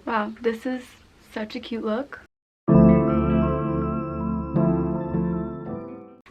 Wow, this is such a cute look.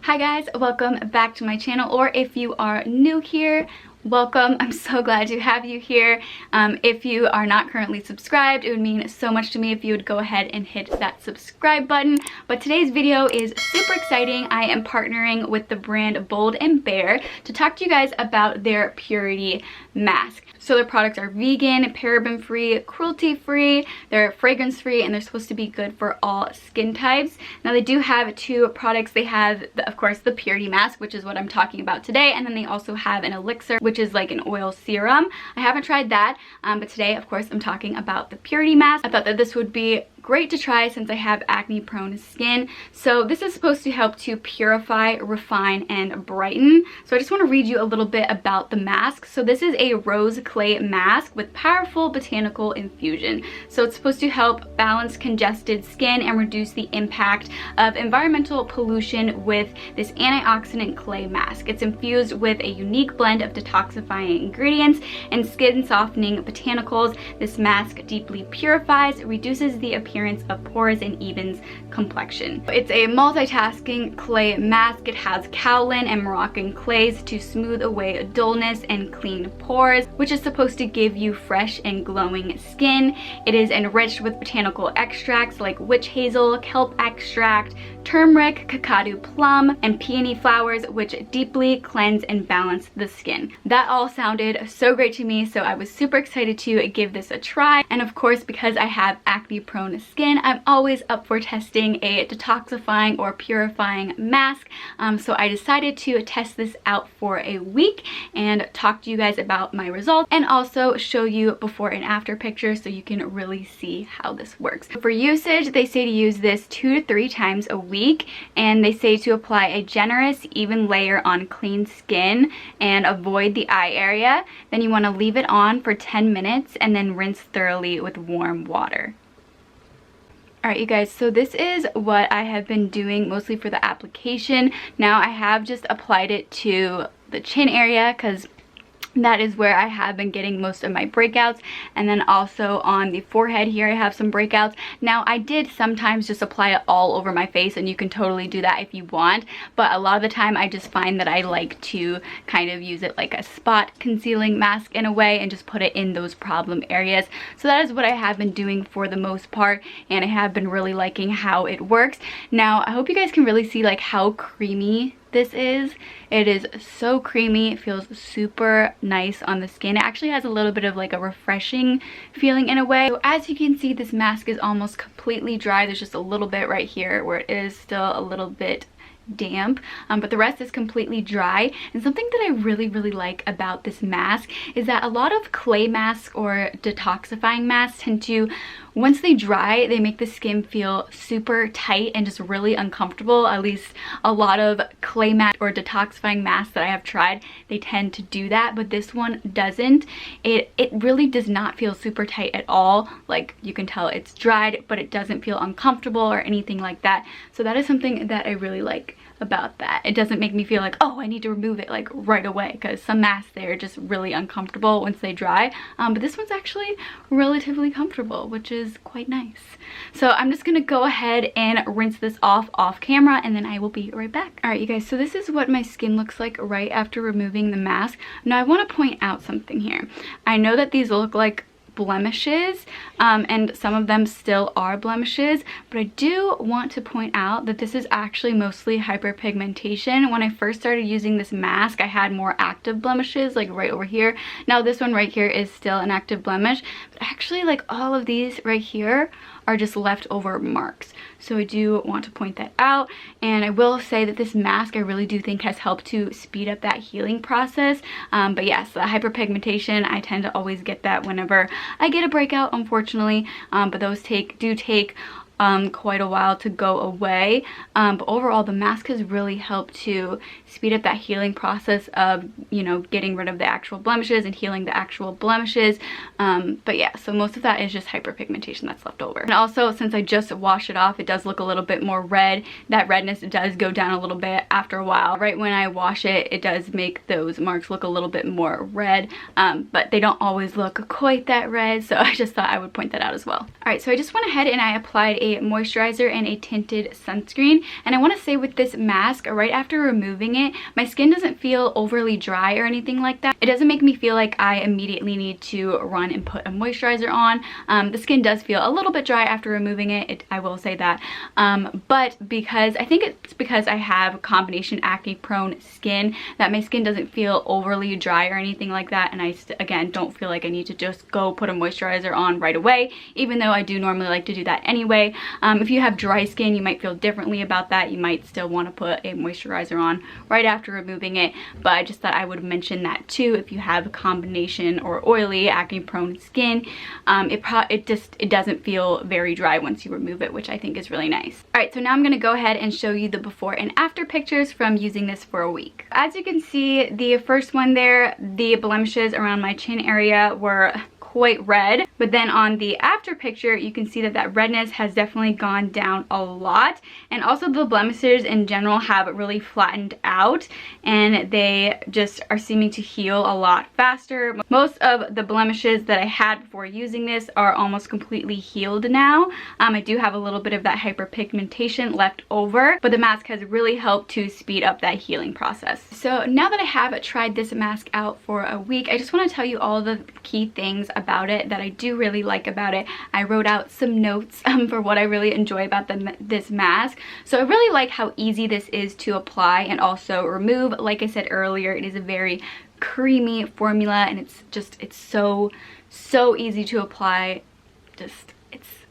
Hi guys, welcome back to my channel, or if you are new here, welcome. I'm so glad to have you here. If you are not currently subscribed, it would mean so much to me if you would go ahead and hit that subscribe button. But today's video is super exciting. I am partnering with the brand Bold and Bare to talk to you guys about their purity mask. So their products are vegan, paraben free, cruelty free, they're fragrance free, and they're supposed to be good for all skin types. Now they do have two products. They have, of course, the purity mask, which is what I'm talking about today, and then they also have an elixir, which is like an oil serum. I haven't tried that, but today, of course, I'm talking about the purity mask. I thought that this would be great to try since I have acne prone skin. So this is supposed to help to purify, refine, and brighten. So I just want to read you a little bit about the mask. So this is a rose clay mask with powerful botanical infusion. So it's supposed to help balance congested skin and reduce the impact of environmental pollution with this antioxidant clay mask. It's infused with a unique blend of detoxifying ingredients and skin softening botanicals. This mask deeply purifies, reduces the appearance of pores, and evens complexion. It's a multitasking clay mask. It has kaolin and Moroccan clays to smooth away dullness and clean pores, which is supposed to give you fresh and glowing skin. It is enriched with botanical extracts like witch hazel, kelp extract, turmeric, cacao plum, and peony flowers, which deeply cleanse and balance the skin. That all sounded so great to me, so I was super excited to give this a try. And of course, because I have acne prone skin, I'm always up for testing a detoxifying or purifying mask. So I decided to test this out for a week and talk to you guys about my results, and also show you before and after pictures so you can really see how this works. For usage, they say to use this 2 to 3 times a week, and they say to apply a generous, even layer on clean skin and avoid the eye area. Then you want to leave it on for 10 minutes and then rinse thoroughly with warm water. Alright, you guys, so this is what I have been doing mostly for the application. Now I have just applied it to the chin area because that is where I have been getting most of my breakouts, and then also on the forehead here I have some breakouts. Now I did sometimes just apply it all over my face, and you can totally do that if you want, but a lot of the time I just find that I like to kind of use it like a spot concealing mask in a way and just put it in those problem areas. So that is what I have been doing for the most part, and I have been really liking how it works. Now I hope you guys can really see like how creamy this is. It is so creamy. It feels super nice on the skin. It actually has a little bit of like a refreshing feeling in a way. So as you can see, this mask is almost completely dry. There's just a little bit right here where it is still a little bit damp, but the rest is completely dry. And something that I really like about this mask is that a lot of clay masks or detoxifying masks tend to, once they dry, they make the skin feel super tight and just really uncomfortable. At least a lot of clay mask or detoxifying masks that I have tried, they tend to do that, but this one doesn't. It really does not feel super tight at all. Like, you can tell it's dried, but it doesn't feel uncomfortable or anything like that. So that is something that I really like about that. It doesn't make me feel like, oh, I need to remove it like right away, because some masks, they're just really uncomfortable once they dry, but this one's actually relatively comfortable, which is quite nice. So I'm just gonna go ahead and rinse this off camera, and then I will be right back. All right, you guys, so this is what my skin looks like right after removing the mask. Now I want to point out something here. I know that these look like blemishes, and some of them still are blemishes, but I do want to point out that this is actually mostly hyperpigmentation. When I first started using this mask, I had more active blemishes like right over here. Now this one right here is still an active blemish, but actually like all of these right here are just leftover marks. So I do want to point that out, and I will say that this mask I really do think has helped to speed up that healing process. But yes, the hyperpigmentation, I tend to always get that whenever I get a breakout, unfortunately, but those do take quite a while to go away, but overall the mask has really helped to speed up that healing process of, you know, getting rid of the actual blemishes and healing the actual blemishes. But yeah, so most of that is just hyperpigmentation that's left over. And also, since I just washed it off, it does look a little bit more red. That redness does go down a little bit after a while. Right when I wash it, it does make those marks look a little bit more red, but they don't always look quite that red, so I just thought I would point that out as well. All right, so I just went ahead and I applied a moisturizer and a tinted sunscreen, and I want to say with this mask, right after removing it, my skin doesn't feel overly dry or anything like that. It doesn't make me feel like I immediately need to run and put a moisturizer on. The skin does feel a little bit dry after removing it, I will say that, but because I think it's because I have combination acne prone skin, that my skin doesn't feel overly dry or anything like that, and I again don't feel like I need to just go put a moisturizer on right away, even though I do normally like to do that anyway. If you have dry skin, you might feel differently about that. You might still want to put a moisturizer on right after removing it, but I just thought I would mention that too. If you have a combination or oily acne prone skin, it doesn't feel very dry once you remove it, which I think is really nice. All right, so now I'm going to go ahead and show you the before and after pictures from using this for a week. As you can see, the first one there, the blemishes around my chin area were quite red, but then on the after picture you can see that that redness has definitely gone down a lot, and also the blemishes in general have really flattened out and they just are seeming to heal a lot faster. Most of the blemishes that I had before using this are almost completely healed now. I do have a little bit of that hyperpigmentation left over, but the mask has really helped to speed up that healing process. So now that I have tried this mask out for a week, I just want to tell you all the key things about it that I do really like about it. I wrote out some notes for what I really enjoy about this mask. So I really like how easy this is to apply and also remove. Like I said earlier, it is a very creamy formula, and it's so easy to apply.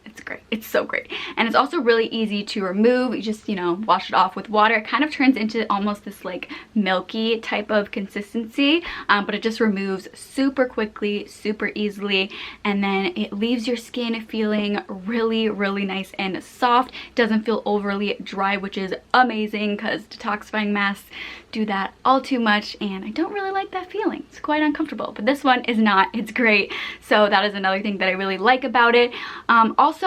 It's great. It's so great. And it's also really easy to remove. You just, you know, wash it off with water. It kind of turns into almost this like milky type of consistency, but it just removes super quickly, super easily, and then it leaves your skin feeling really, really nice and soft. It doesn't feel overly dry, which is amazing because detoxifying masks do that all too much, and I don't really like that feeling. It's quite uncomfortable, but this one is not. It's great. So that is another thing that I really like about it. Also,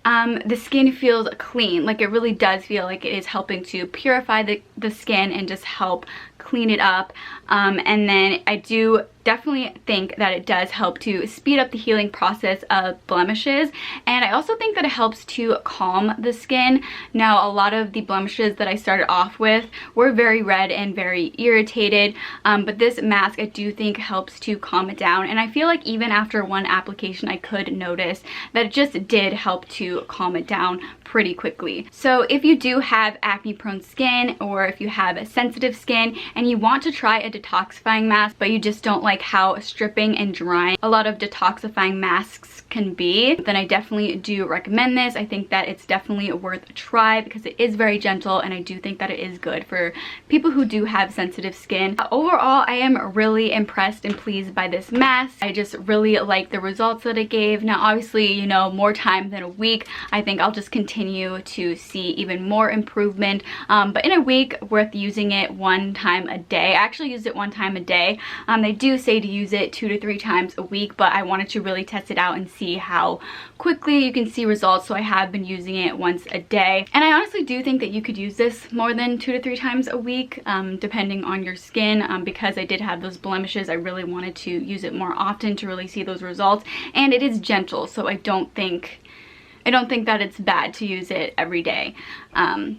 the skin feels clean. Like, it really does feel like it is helping to purify the skin and just help clean it up. And then I do definitely think that it does help to speed up the healing process of blemishes, and I also think that it helps to calm the skin. Now, a lot of the blemishes that I started off with were very red and very irritated, but this mask I do think helps to calm it down, and I feel like even after one application I could notice that it just did help to calm it down pretty quickly. So if you do have acne prone skin, or if you have sensitive skin and you want to try a detoxifying mask but you just don't like how stripping and drying a lot of detoxifying masks can be, then I definitely do recommend this. I think that it's definitely worth a try because it is very gentle, and I do think that it is good for people who do have sensitive skin. Overall, I am really impressed and pleased by this mask. I just really like the results that it gave. Now, obviously, you know, more time than a week, I think I'll just continue to see even more improvement, but in a week worth using it one time a day. I actually used it one time a day. They do say to use it 2 to 3 times a week, but I wanted to really test it out and see how quickly you can see results, so I have been using it once a day. And I honestly do think that you could use this more than 2 to 3 times a week, depending on your skin. Because I did have those blemishes, I really wanted to use it more often to really see those results, and it is gentle, so I don't think that it's bad to use it every day.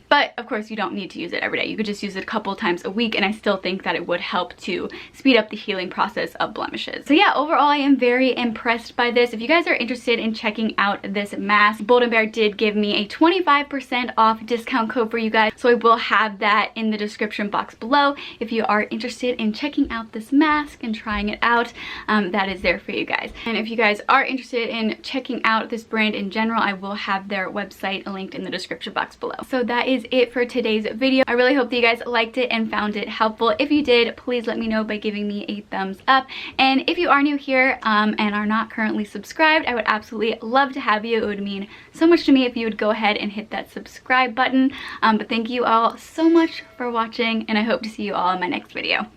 But of course, you don't need to use it every day. You could just use it a couple times a week, and I still think that it would help to speed up the healing process of blemishes. So yeah, overall, I am very impressed by this. If you guys are interested in checking out this mask, Bold and Bear did give me a 25% off discount code for you guys, so I will have that in the description box below. If you are interested in checking out this mask and trying it out, that is there for you guys. And if you guys are interested in checking out this brand in general, I will have their website linked in the description box below. So that is it for today's video. I really hope that you guys liked it and found it helpful. If you did, please let me know by giving me a thumbs up. And if you are new here and are not currently subscribed, I would absolutely love to have you. It would mean so much to me if you would go ahead and hit that subscribe button. But thank you all so much for watching, and I hope to see you all in my next video.